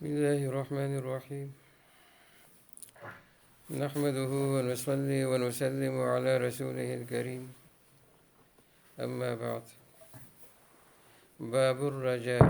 بسم الله الرحمن الرحيم. نحمده ونصلي ونسلم على رسوله الكريم. أما بعد. باب الرجاء.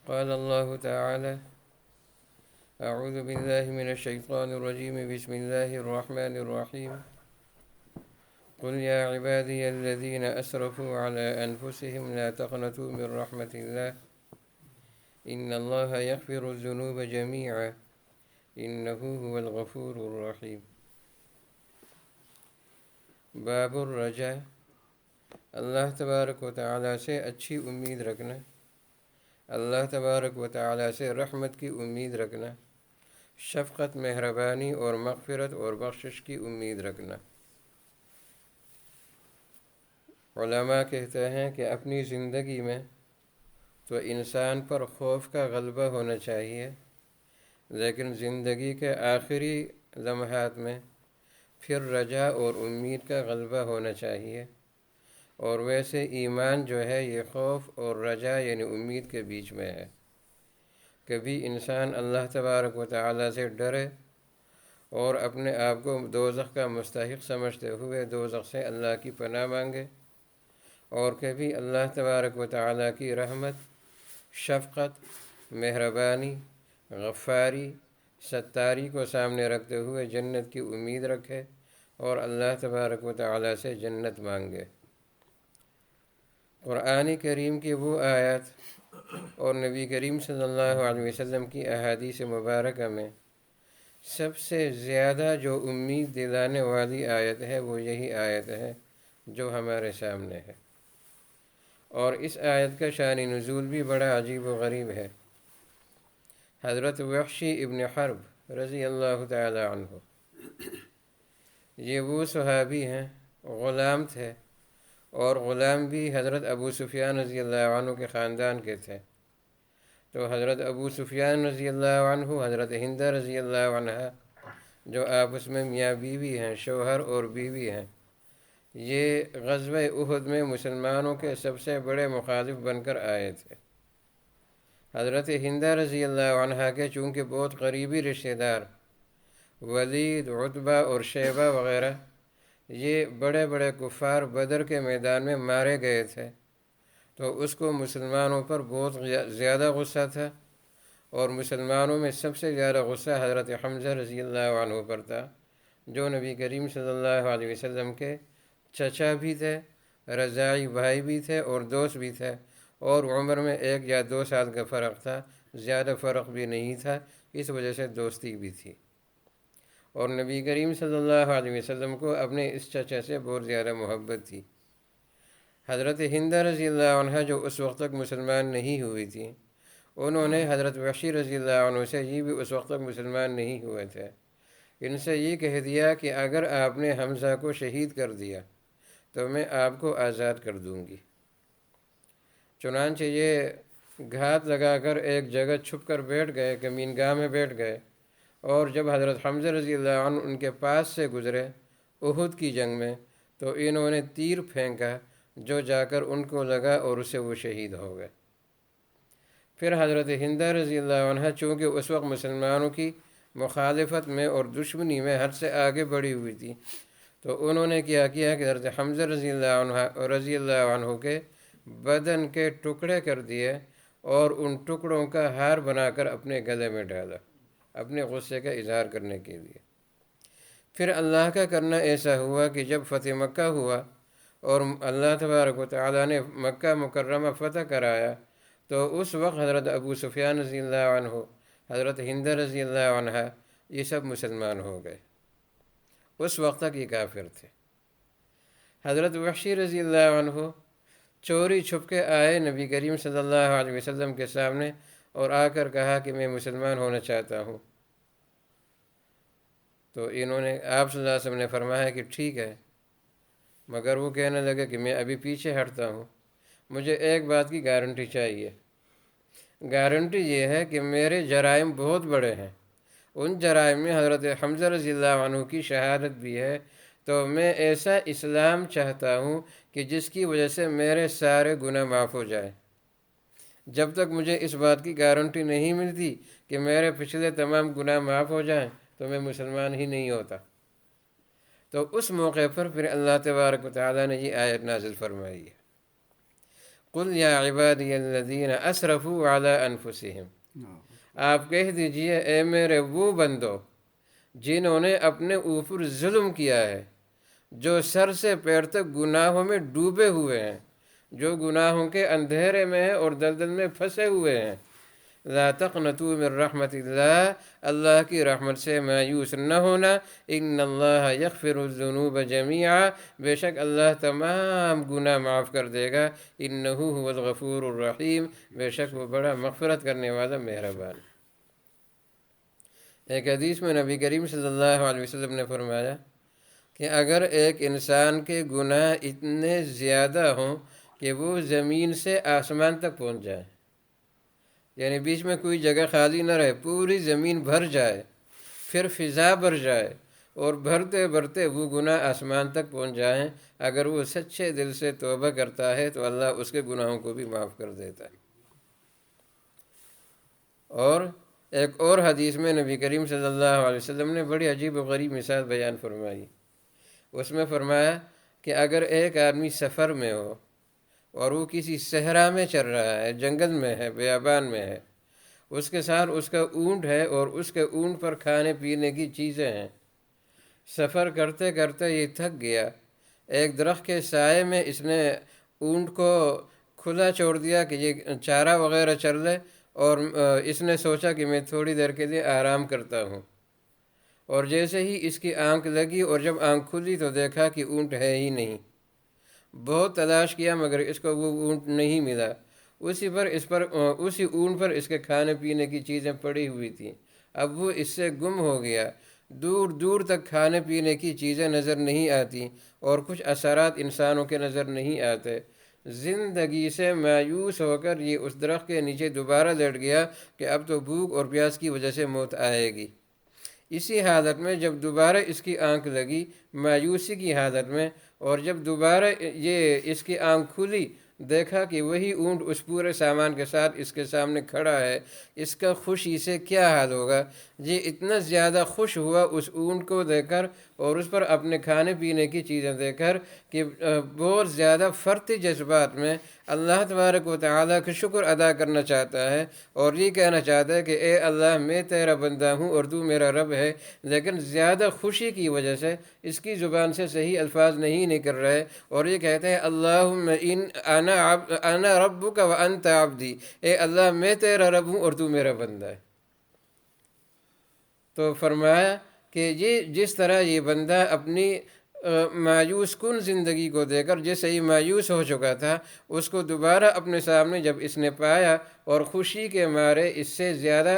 قال الله تعالى: أعوذ بالله من الشيطان الرجيم. بسم الله الرحمن الرحيم. قل يا عبادي الذين أسرفوا على أنفسهم لا تقنطوا من رحمة الله إن الله يغفر الذنوب جميعا إنه هو الغفور الرحيم. باب الرجاء، اللہ تبارک و تعالیٰ سے اچھی امید رکھنا، اللہ تبارک و تعالیٰ سے رحمت کی امید رکھنا، شفقت، مہربانی اور مغفرت اور بخشش کی امید رکھنا۔ علماء کہتے ہیں کہ اپنی زندگی میں تو انسان پر خوف کا غلبہ ہونا چاہیے، لیکن زندگی کے آخری لمحات میں پھر رجا اور امید کا غلبہ ہونا چاہیے۔ اور ویسے ایمان جو ہے یہ خوف اور رجا یعنی امید کے بیچ میں ہے۔ کبھی انسان اللہ تبارک و تعالیٰ سے ڈرے اور اپنے آپ کو دوزخ کا مستحق سمجھتے ہوئے دوزخ سے اللہ کی پناہ مانگے، اور کبھی اللہ تبارک و تعالیٰ کی رحمت، شفقت، مہربانی، غفاری، ستاری کو سامنے رکھتے ہوئے جنت کی امید رکھے اور اللہ تبارک و تعالیٰ سے جنت مانگے۔ قرآن کریم کی وہ آیات اور نبی کریم صلی اللہ علیہ وسلم کی احادیث مبارکہ میں سب سے زیادہ جو امید دلانے والی آیت ہے وہ یہی آیت ہے جو ہمارے سامنے ہے۔ اور اس آیت کا شان نزول بھی بڑا عجیب و غریب ہے۔ حضرت وحشی ابن حرب رضی اللہ تعالی عنہ، یہ وہ صحابی ہیں، غلام تھے، اور غلام بھی حضرت ابو سفیان رضی اللہ عنہ کے خاندان کے تھے۔ تو حضرت ابو سفیان رضی اللہ عنہ، حضرت ہند رضی اللہ عنہ، جو آپس میں میاں بیوی ہیں، شوہر اور بیوی ہیں، یہ غزوہ احد میں مسلمانوں کے سب سے بڑے مخالف بن کر آئے تھے۔ حضرت ہند رضی اللہ عنہ کے چونکہ بہت قریبی رشتہ دار ولید، عتبہ اور شیبہ وغیرہ یہ بڑے بڑے کفار بدر کے میدان میں مارے گئے تھے، تو اس کو مسلمانوں پر بہت زیادہ غصہ تھا، اور مسلمانوں میں سب سے زیادہ غصہ حضرت حمزہ رضی اللہ عنہ پر تھا، جو نبی کریم صلی اللہ علیہ وسلم کے چچا بھی تھے، رضاعی بھائی بھی تھے اور دوست بھی تھے، اور عمر میں 1 یا 2 سال کا فرق تھا، زیادہ فرق بھی نہیں تھا، اس وجہ سے دوستی بھی تھی۔ اور نبی کریم صلی اللہ علیہ وسلم کو اپنے اس چچا سے بہت زیادہ محبت تھی۔ حضرت ہند رضی اللہ عنہ جو اس وقت تک مسلمان نہیں ہوئی تھی، انہوں نے حضرت وحشی رضی اللہ عنہ سے، یہ بھی اس وقت تک مسلمان نہیں ہوئے تھے، ان سے یہ کہہ دیا کہ اگر آپ نے حمزہ کو شہید کر دیا تو میں آپ کو آزاد کر دوں گی۔ چنانچہ یہ گھات لگا کر ایک جگہ چھپ کر بیٹھ گئے، کمین گاہ میں بیٹھ گئے، اور جب حضرت حمزہ رضی اللہ عنہ ان کے پاس سے گزرے احد کی جنگ میں، تو انہوں نے تیر پھینکا جو جا کر ان کو لگا اور اس سے وہ شہید ہو گئے۔ پھر حضرت ہند رضی اللہ عنہ چونکہ اس وقت مسلمانوں کی مخالفت میں اور دشمنی میں حد سے آگے بڑھی ہوئی تھی، تو انہوں نے کیا کہ حضرت حمزہ رضی اللہ عنہ کے بدن کے ٹکڑے کر دیے اور ان ٹکڑوں کا ہار بنا کر اپنے گلے میں ڈالا، اپنے غصے کا اظہار کرنے کے لیے۔ پھر اللہ کا کرنا ایسا ہوا کہ جب فتح مکہ ہوا اور اللہ تبارک و تعالیٰ نے مکہ مکرمہ فتح کرایا، تو اس وقت حضرت ابو سفیان رضی اللہ عنہ، حضرت ہند رضی اللہ عنہ، یہ سب مسلمان ہو گئے۔ اس وقت تک یہ کافر تھے۔ حضرت وحشی رضی اللہ عنہ چوری چھپ کے آئے نبی کریم صلی اللہ علیہ وسلم کے سامنے اور آ کر کہا کہ میں مسلمان ہونا چاہتا ہوں۔ تو انہوں نے، آپ صلی اللہ علیہ وسلم نے فرمایا کہ ٹھیک ہے، مگر وہ کہنے لگے کہ میں ابھی پیچھے ہٹتا ہوں، مجھے ایک بات کی گارنٹی چاہیے۔ گارنٹی یہ ہے کہ میرے جرائم بہت بڑے ہیں، ان جرائم میں حضرت حمزہ رضی اللہ عنہ کی شہادت بھی ہے، تو میں ایسا اسلام چاہتا ہوں کہ جس کی وجہ سے میرے سارے گناہ معاف ہو جائیں۔ جب تک مجھے اس بات کی گارنٹی نہیں ملتی کہ میرے پچھلے تمام گناہ معاف ہو جائیں تو میں مسلمان ہی نہیں ہوتا۔ تو اس موقع پر پھر اللہ تبارک و تعالیٰ نے یہ آیت نازل فرمائی ہے، قل یا عبادی الذین اسرفوا علی انفسہم، آپ کہہ دیجئے اے میرے وہ بندو جنہوں نے اپنے اوپر ظلم کیا ہے، جو سر سے پیر تک گناہوں میں ڈوبے ہوئے ہیں، جو گناہوں کے اندھیرے میں ہیں اور دلدل میں پھنسے ہوئے ہیں۔ لا تقنطوا من رحمت اللہ، اللہ کی رحمت سے مایوس نہ ہونا، ان اللہ یغفر الذنوب جمیعا، بے شک اللہ تمام گناہ معاف کر دے گا، انہ هو الغفور الرحیم، بے شک وہ بڑا مغفرت کرنے والا مہربان۔ ایک حدیث میں نبی کریم صلی اللہ علیہ وسلم نے فرمایا کہ اگر ایک انسان کے گناہ اتنے زیادہ ہوں کہ وہ زمین سے آسمان تک پہنچ جائیں، یعنی بیچ میں کوئی جگہ خالی نہ رہے، پوری زمین بھر جائے، پھر فضا بھر جائے اور بھرتے بھرتے وہ گناہ آسمان تک پہنچ جائیں، اگر وہ سچے دل سے توبہ کرتا ہے تو اللہ اس کے گناہوں کو بھی معاف کر دیتا ہے۔ اور ایک اور حدیث میں نبی کریم صلی اللہ علیہ وسلم نے بڑی عجیب و غریب مثال بیان فرمائی۔ اس میں فرمایا کہ اگر ایک آدمی سفر میں ہو اور وہ کسی صحرا میں چل رہا ہے، جنگل میں ہے، بیابان میں ہے، اس کے ساتھ اس کا اونٹ ہے اور اس کے اونٹ پر کھانے پینے کی چیزیں ہیں، سفر کرتے کرتے یہ تھک گیا، ایک درخت کے سائے میں اس نے اونٹ کو کھلا چھوڑ دیا کہ یہ چارہ وغیرہ چر لے، اور اس نے سوچا کہ میں تھوڑی دیر کے لیے آرام کرتا ہوں، اور جیسے ہی اس کی آنکھ لگی اور جب آنکھ کھلی تو دیکھا کہ اونٹ ہے ہی نہیں۔ بہت تلاش کیا مگر اس کو وہ اونٹ نہیں ملا، اسی اونٹ پر اس کے کھانے پینے کی چیزیں پڑی ہوئی تھیں، اب وہ اس سے گم ہو گیا، دور دور تک کھانے پینے کی چیزیں نظر نہیں آتی اور کچھ اثرات انسانوں کے نظر نہیں آتے۔ زندگی سے مایوس ہو کر یہ اس درخت کے نیچے دوبارہ لیٹ گیا کہ اب تو بھوک اور پیاس کی وجہ سے موت آئے گی۔ اسی حالت میں جب دوبارہ اس کی آنکھ لگی، مایوسی کی حالت میں، اور جب دوبارہ یہ اس کی آنکھ کھلی، دیکھا کہ وہی اونٹ اس پورے سامان کے ساتھ اس کے سامنے کھڑا ہے، اس کا خوشی سے کیا حال ہوگا؟ یہ اتنا زیادہ خوش ہوا اس اونٹ کو دیکھ کر اور اس پر اپنے کھانے پینے کی چیزیں دیکھ کر کہ بہت زیادہ فرطی جذبات میں اللہ تبارک و تعالیٰ کا شکر ادا کرنا چاہتا ہے اور یہ کہنا چاہتا ہے کہ اے اللہ میں تیرا بندہ ہوں اور تو میرا رب ہے، لیکن زیادہ خوشی کی وجہ سے اس کی زبان سے صحیح الفاظ نہیں نکل رہے، اور یہ کہتے ہیں اللہم انا ربک وانت عبدی، اے اللہ میں تیرا رب ہوں اور تو میرا بندہ ہے۔ تو فرمایا کہ یہ جس طرح یہ بندہ اپنی مایوس کن زندگی کو دے کر جیسے ہی مایوس ہو چکا تھا، اس کو دوبارہ اپنے سامنے جب اس نے پایا اور خوشی کے مارے اس سے زیادہ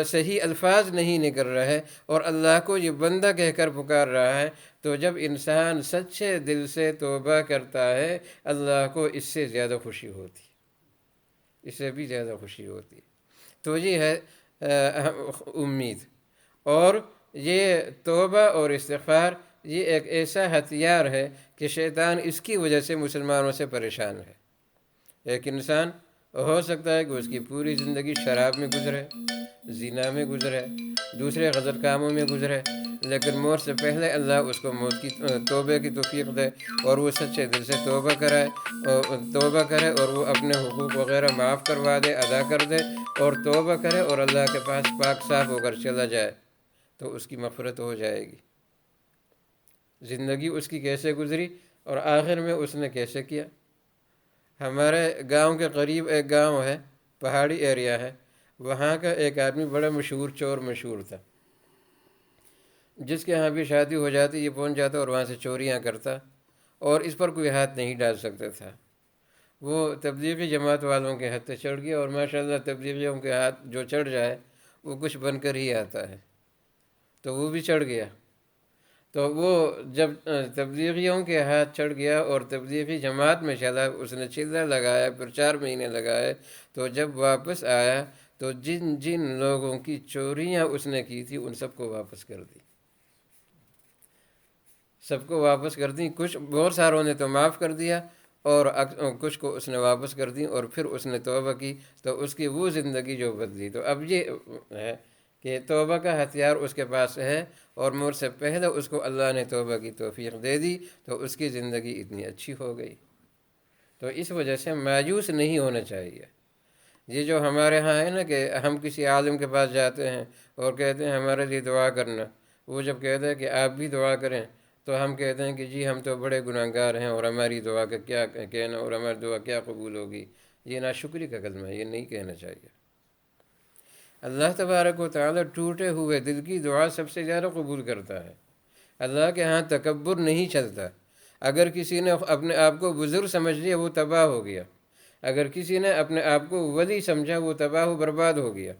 صحیح الفاظ نہیں نکل رہے اور اللہ کو یہ بندہ کہہ کر پکار رہا ہے، تو جب انسان سچے دل سے توبہ کرتا ہے اللہ کو اس سے زیادہ خوشی ہوتی، اس سے بھی زیادہ خوشی ہوتی۔ تو یہ ہے امید، اور یہ توبہ اور استغفار یہ ایک ایسا ہتھیار ہے کہ شیطان اس کی وجہ سے مسلمانوں سے پریشان ہے۔ ایک انسان ہو سکتا ہے کہ اس کی پوری زندگی شراب میں گزرے، زنا میں گزرے، دوسرے غلط کاموں میں گزرے، لیکن موت سے پہلے اللہ اس کو موت کی توبہ کی توفیق دے اور وہ سچے دل سے توبہ کرے اور وہ اپنے حقوق وغیرہ معاف کروا دے، ادا کر دے اور توبہ کرے اور اللہ کے پاس پاک صاف ہو کر چلا جائے تو اس کی مغفرت ہو جائے گی۔ زندگی اس کی کیسے گزری اور آخر میں اس نے کیسے کیا؟ ہمارے گاؤں کے قریب ایک گاؤں ہے، پہاڑی ایریا ہے، وہاں کا ایک آدمی بڑا چور مشہور تھا، جس کے ہاں بھی شادی ہو جاتی یہ پہنچ جاتا اور وہاں سے چوریاں کرتا اور اس پر کوئی ہاتھ نہیں ڈال سکتا تھا۔ وہ تبلیغی جماعت والوں کے ہاتھ چڑھ گیا اور ماشاءاللہ تبلیغیوں کے ہاتھ جو چڑھ جائے وہ کچھ بن کر ہی آتا ہے، تو وہ بھی چڑھ گیا۔ تو وہ جب تبلیغیوں کے ہاتھ چڑھ گیا اور تبلیغی جماعت میں چلا، اس نے چلہ لگایا، پھر 4 مہینے لگائے، تو جب واپس آیا تو جن جن لوگوں کی چوریاں اس نے کی تھی ان سب کو واپس کر دی، سب کو واپس کر دی، کچھ بہت ساروں نے تو معاف کر دیا اور کچھ کو اس نے واپس کر دی اور پھر اس نے توبہ کی تو اس کی وہ زندگی جو بدلی. تو اب یہ ہے کہ توبہ کا ہتھیار اس کے پاس ہے اور مجھ سے پہلے اس کو اللہ نے توبہ کی توفیق دے دی تو اس کی زندگی اتنی اچھی ہو گئی. تو اس وجہ سے مایوس نہیں ہونا چاہیے. یہ جو ہمارے ہاں ہے نا کہ ہم کسی عالم کے پاس جاتے ہیں اور کہتے ہیں ہمارے لیے دعا کرنا، وہ جب کہتا ہے کہ آپ بھی دعا کریں تو ہم کہتے ہیں کہ جی ہم تو بڑے گناہ گار ہیں اور ہماری دعا کا کیا کہنا اور ہماری دعا کیا قبول ہوگی. یہ ناشکری کا کلمہ ہے، یہ نہیں کہنا چاہیے. اللہ تبارک و تعالیٰ ٹوٹے ہوئے دل کی دعا سب سے زیادہ قبول کرتا ہے. اللہ کے ہاں تکبر نہیں چلتا. اگر کسی نے اپنے آپ کو بزرگ سمجھ لیا وہ تباہ ہو گیا. اگر کسی نے اپنے آپ کو ولی سمجھا وہ تباہ و برباد ہو گیا.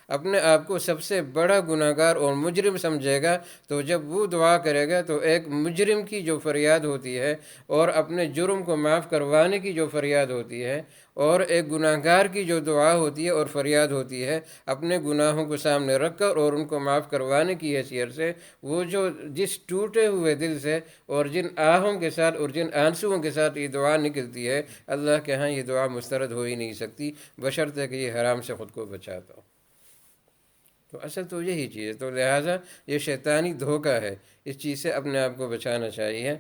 اپنے آپ کو سب سے بڑا گناہ گار اور مجرم سمجھے گا تو جب وہ دعا کرے گا تو ایک مجرم کی جو فریاد ہوتی ہے اور اپنے جرم کو معاف کروانے کی جو فریاد ہوتی ہے اور ایک گناہ گار کی جو دعا ہوتی ہے اور فریاد ہوتی ہے اپنے گناہوں کو سامنے رکھ کر اور ان کو معاف کروانے کی حیثیت سے، وہ جو جس ٹوٹے ہوئے دل سے اور جن آہوں کے ساتھ اور جن آنسوؤں کے ساتھ یہ دعا نکلتی ہے، اللہ کے ہاں یہ دعا مسترد ہو ہی نہیں سکتی بشرطے کہ یہ حرام سے خود کو بچاتا ہو. تو اصل تو یہی چیز ہے. تو لہٰذا یہ شیطانی دھوکہ ہے، اس چیز سے اپنے آپ کو بچانا چاہیے.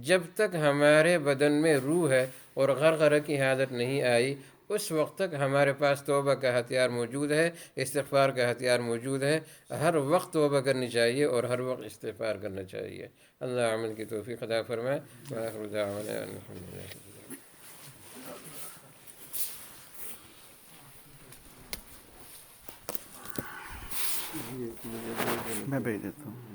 جب تک ہمارے بدن میں روح ہے اور غرغرہ کی حالت نہیں آئی اس وقت تک ہمارے پاس توبہ کا ہتھیار موجود ہے، استغفار کا ہتھیار موجود ہے. ہر وقت توبہ کرنی چاہیے اور ہر وقت استغفار کرنا چاہیے. اللہ عمل کی توفیق عطا فرمائے. وآخر دعوانا ان الحمد للہ. میں بھیج دیتا ہوں.